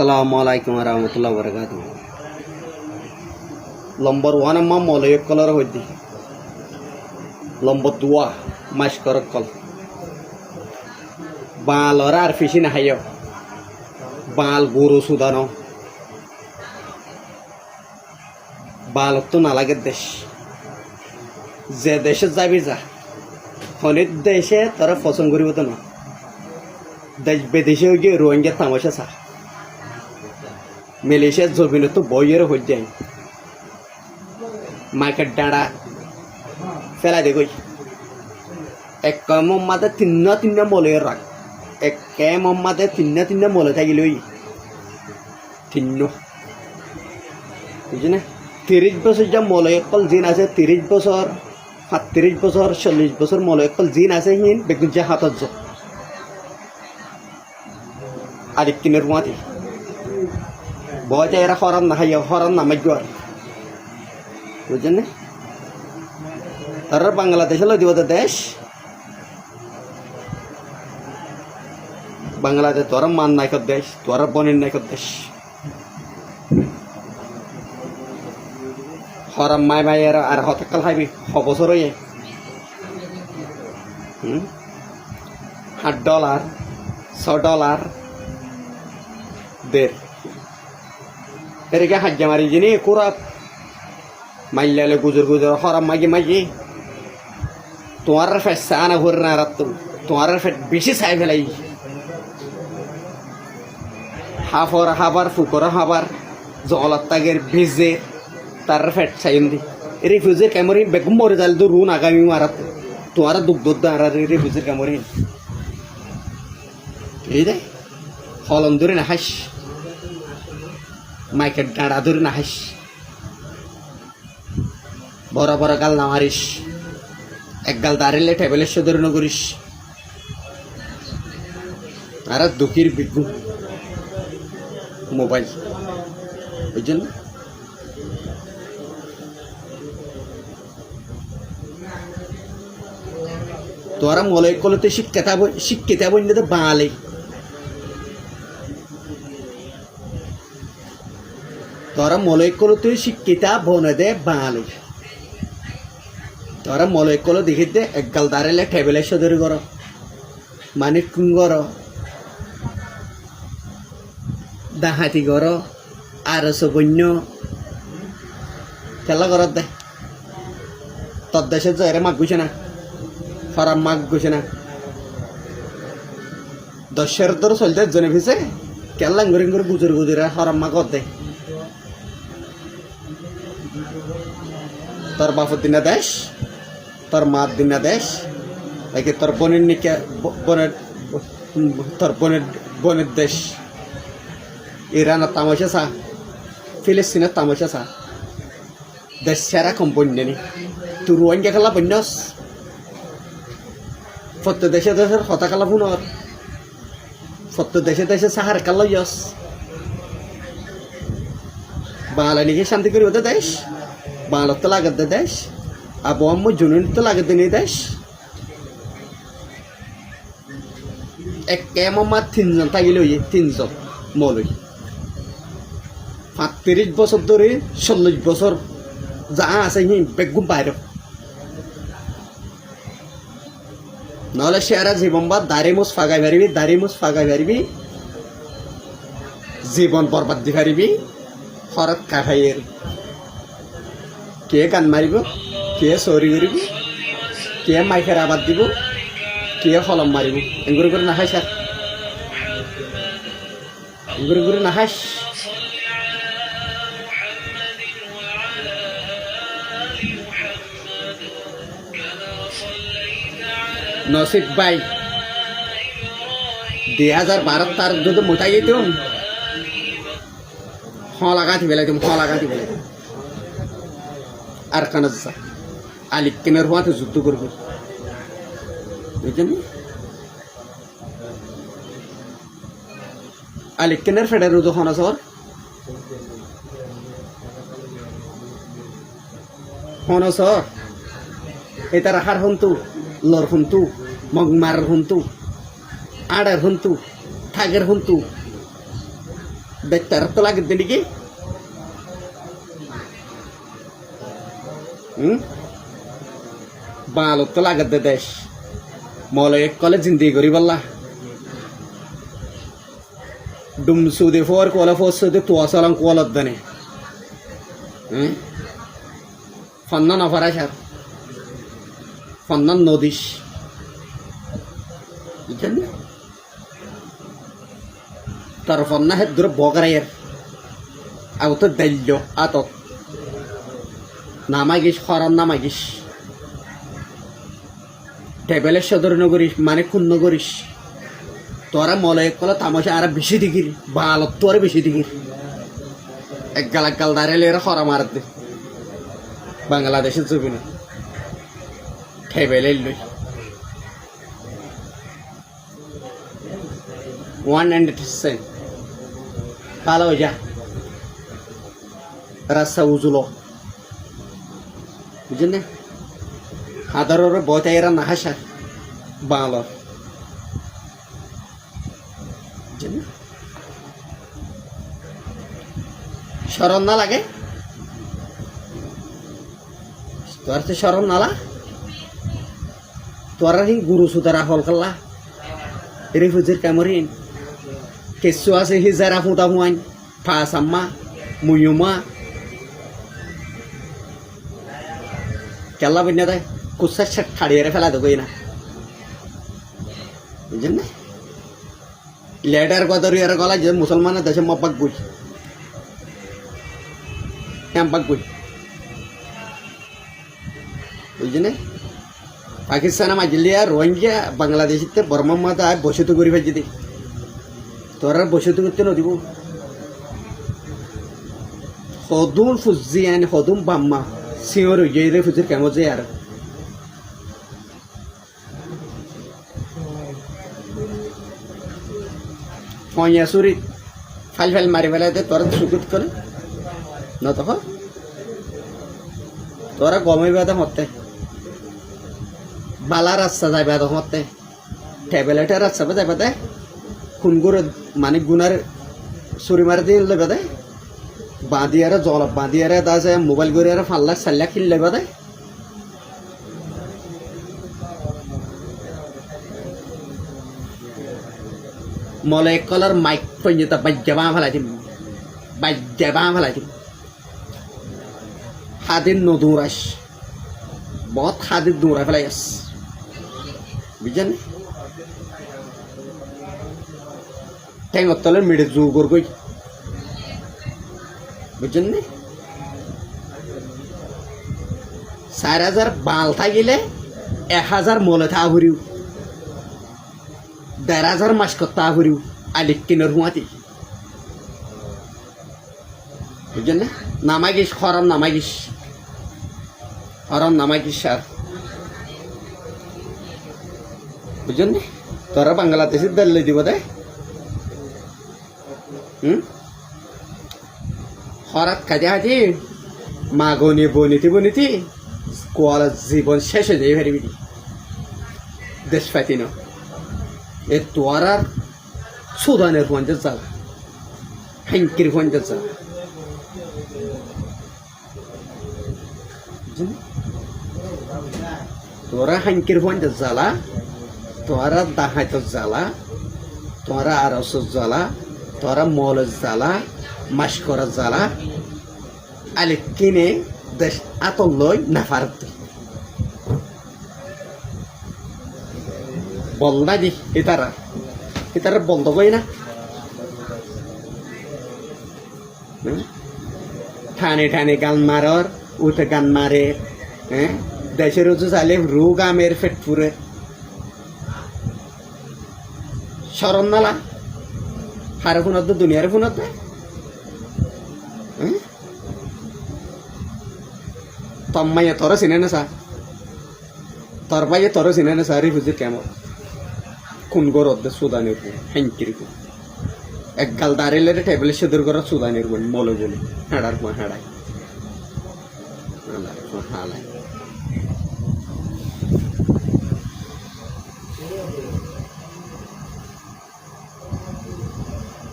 আসসালামু আলাইকুম রহমতুল্লাহ বরকাত। নম্বর ওয়ান আম্মা মলয় কলর হইদি, নম্বর দুয়া মাস করক কল বালর আর ফিসি না হাইয় বাল গরু সুদানো বালক তো নালাগে দেশ, যে দেশে যাবি যা খনির দেশে তারা পছন্দ করিব তো না, দেশ বিদেশে গিয়ে রোহিঙ্গা তামাশা চা মালয়েশিয়ার জমিনে তো বইয়ের হয়ে যায় মাইকের ডাঁড়া ফেলা দে গই এক মম্মাদে তিন্ন মলের রাখ এক মম্মাদে তিন্ন মলে থাকিলে ওই তিন্ন বুঝি না 30 বছর যা মলয়কল জিন আছে 30 বছর 37 বছর 40 বছর মলয়কল জিন আছে হিন বেগুন যে হাতত যা আরেক কিনের মাতি বয়টা এরা হরান না খাইয়া হরান না মাইজ আর বুঝছেন না তারা বাংলাদেশে দিব দেশ বাংলাদেশ তোরা মান নাইকর দেশ তোরা বনের নাইকর দেশ হরাম মাই মাই আর হতকাল খাইবি বছর হয়ে $8 $6 দের এদিকে হাজ্জা মারি যিনি কুরাত মাইলালে গুজর হরাম মাগি তোমার ফেট সানা ঘুরে না রাত তোমার ফেট বেশি চাই ফেলাই হাফর হাবার ফুকর হাবার জলত তাগের ভিজে তার ফেট চাইন দি রিফিউজির ক্যামরি বেগম মরে যাল তো রুন আগামী মারাত তোমার দুঃখ দুধ আর রিফিউজির ক্যামরি এই দে হলম ধরে না হাস মাইকের ডাঁড়া ধরে না হাস বড় বড় গাল না মারিস এক গাল দাঁড়িলে টেবিলের সে ধরে করিস আর দুঃখীর বিজ্ঞু মোবাইল বুঝছেন তোরা মলয় কলতে শিক্ষিতা বন্যে তো বাঙালি তোরা মলয় কলতে শিক্ষিতা বনে দে বাঙালি তোরা মলয় কল দেখি দে এক গাল দাঁড়ালে টেবিলের সদরি কর মানে কুন কর ডাহাতি কর আর বন্য খেলা করার দে তোর দেশে যে মাগ গুছে না ফরাম মাগ গুছে না 10 ধর চলতে জনে ফিসে কেলা ঘুরে ঘুরে গুজরে হরাম মাগ দে তোর বাপর দিনা দেশ তোর মার দিনা দেশ একে তোর বোনের নিকে তোর বোনের দেশ ইরানের তামাশা চা ফিলিস্তিনের তামাশা চা দেশ সেরা কম বন্যনি তুই রোহিঙ্গা খেলা বন্যস ফত দেশে দেশের হতা খেলা পুনর ফত দেশে সাহার কাল ইয়স বাংলা নিকে শান্তি করি ওদের দেশ বাংলা তো লাগাত দে দেশ আবু আম্মু জুনুন তো লাগাত দিনি দেশ এক কেমা 3 জন থাকিলে ওই 3 জন মৌলই 35 বছর ধরে 40 বছর যা আছে হি বেগুম বাইরে নহলে সেরা জীবন বা দাড়ি মুছ ফাগাই পারিবি জীবন বরবাদ দি পারিবি হরত কাহাইয়ের কে গান মারিব কে চৰি কৰিব কে মাইকের আবাদ দিব কে হলম মারিব এগুলো করে না হাস এগুলো করে না হাস নসিব ভাই 2012 তার যদি মোটাই যেতাম লাগাতে বেলাইতাম আর কানা আলিক কেনার হওয়াতে যুদ্ধ করবো বুঝছেন আলিক কেনার ফেডার রুদ হনা সর এটা রাখার হন্তু লর হন্তু মগমার হন্তু আড়ার হন্তু থাগের হন্তু বেতার তো লাগে দিকে বালত তো লাগে দেশ মলে কলে জিন্দি করি বললা ডুম সুদে ফোর কোলা ফোর সুদে তো আসালাম কোলা দনে ফন্নান অফারাশার ফন্নান নদিশ বুঝছেন তার ফন্না হেদ দূরে বগরাইয়ের আও তো দাইল আতত নামাগিস খরান নামাগিস টেবিলের সদর নগরিস মানে খুন নগরিস তোরা মলে কলা তামাশা আর বেশি দিকির বালত তোরে বেশি দিকির এক গাল দাঁড়ালে এরা খরা মারাত দে বাংলাদেশের ছবি না টেবিলে লই 100% ভালো যা রাস্তা উজুলো বুঝলেন না হাদারের বইটা এরা না হাসা বাংলার শরম না লাগে তোর তো শরম নালা তোর গুরু সুতারা হল কাল্লা রিফুজির কামরিন কেসু আছে হিজারা ফুটা হুয়াইন ফাসাম্মা মুয়ুমা কেলা বিনা দেয় কুসা ছাট খাড়িয়ে ফেলা দেবই না বুঝলেন না লেটার গদরিয়ার গলা যে মুসলমানের দেশে মপাক বই ক্যাম্পাক বই বুঝলেন না পাকিস্তান মাজিলিয়া রোহিঙ্গা বাংলাদেশিতে বর্মা মাতা বসিত করি ফেলছি দি তোরা বসিত করতে নদিব হদুম ফুজিয়ান হদুম বাম্মা সিওর হয়ে ফুজির কেমন যে আর ফয়াসুরি ফাইল ফাইল মারি ফেলাতে তোরা সুকুত করে না তখন তোরা গমে বেদা হতে বালা রাস্তা যাবে তখন হতে ট্যাবলেটের রাস্তা যাবে দে খুন করে মানে গুনার চুরি মারি দিয়ে লেবে দে বাঁধিয়ারে জল বাঁধিয়ারে তা যে মোবাইল করে ফাল্লা চাল্লা খিল লেবে দে মলে কলার মাইক পঞ্জতা বাজ্যাবা ফেলাইছিম হাদির নদৌরাস বহুত হাদির দৌড়া ফেলাইস বুঝছেন ঠেঙ্গর তলের মেডে জোর কই বুঝছেন নি 4000 বাল থাকিলে 1000 মলে থা ভরিও 1500 মাস করতে ভরিও আলিক কিনের হুয়াতি বুঝছেন না নামাগিস হরম নামাগিস আর বুঝছেন না তোরা বাংলাদেশের দলে দিব দে হরাত কাজে হাজি মা গনি বনিতি কোয়ালা জীবন শেষ হয়ে যাই ভারি দেশ পাতি না এ তোর আর সুদানের পঞ্চায়েত জ্বালা হ্যাঙ্কির পঞ্চায়েত জ্বালা তোরা হাঙ্কির পঞ্চায়েত জ্বালা তোরা দাহাইত জ্বালা তোরা আরস জ্বালা তোরা মলের জ্বালা মাস করা জ্বালা আলে কিনে দেশ আতল লই না পারত বল না দি এতারা বন্ধ কই না ঠানে গান মারর উঠে গান মারে হ্যাঁ দেশের উঁচু চালে রোগ আমের ফেট পুরে শরম নালা হারে ফোনত দুনিয়ার ফোনত তম্মাইয়া তোর চিনে না সা তোর ভাইয়ে তোর চিনে না সা রিফিউজি কেমন খুন গরত সুদানের হ্যাঙ্কির এক গাল দাঁড়িয়ে টেবিলের সেদুর করা সুদানের মলে বলে হাঁড়ার হাঁড়ায়